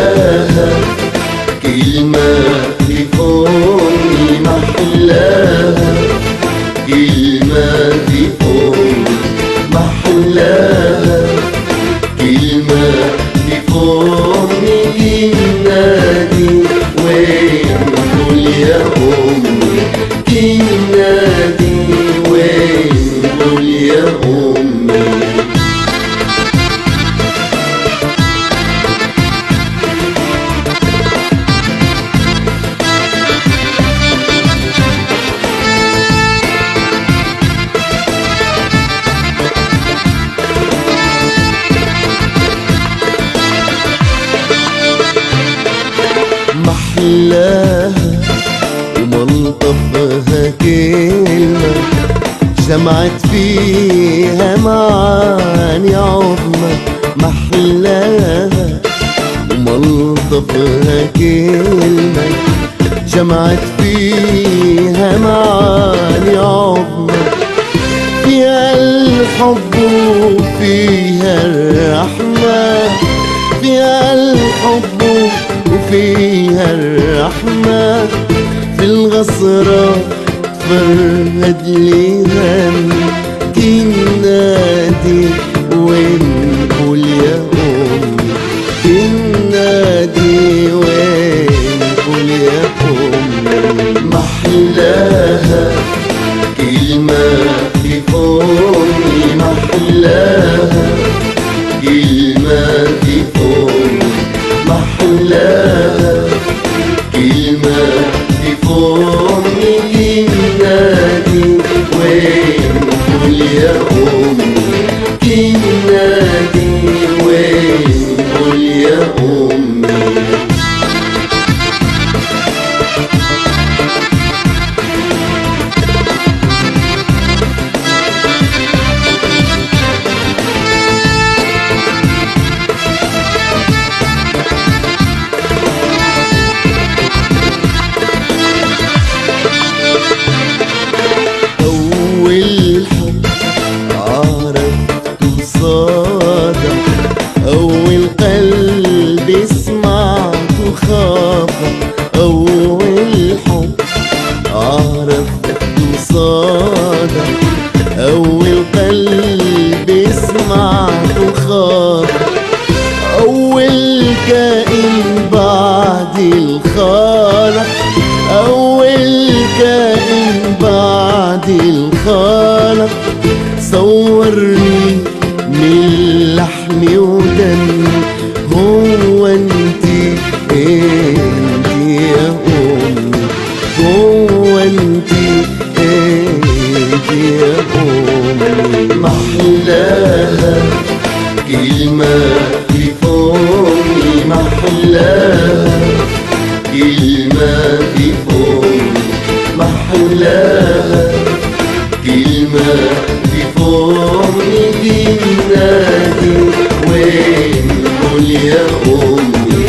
محلاها، كلمة في فمي محلاها، كلمة في فمي محلاها، كلمة في فمي تنادي وين قول يا أمي، تنادي وين قول يا أمي. محلاها وملطفها كلمة جمعت فيها معاني عظمى. محلاها وملطفها كلمة جمعت فيها معاني عظمى، فيها الحب وفيها الرحمة، فيها الحب وفيها الرحمة، في الغصرة تفرهد ليها تنادي وين قول يا أمي، تنادي وين قول يا أمي. محلاها كلمة في فمي محلاها، كلمة في فمي محلاها، كلمة في فمي تنادي وين قول يا أمي، تنادي وين قول يا أمي. أول قلب سمعته خافك، أول حب عرفته صادق، أول قلب سمعته خافك، أول كائن بعد الخالق، أول كائن بعد الخالق، صورني من لحم ودم، هو انتي انتي يا أمي، هو انتي انتي يا أمي. محلاها كلمة في فمي محلاها، كلمة في فمي محلاها، كلمة في فمي تنادي وين قول يا أمي،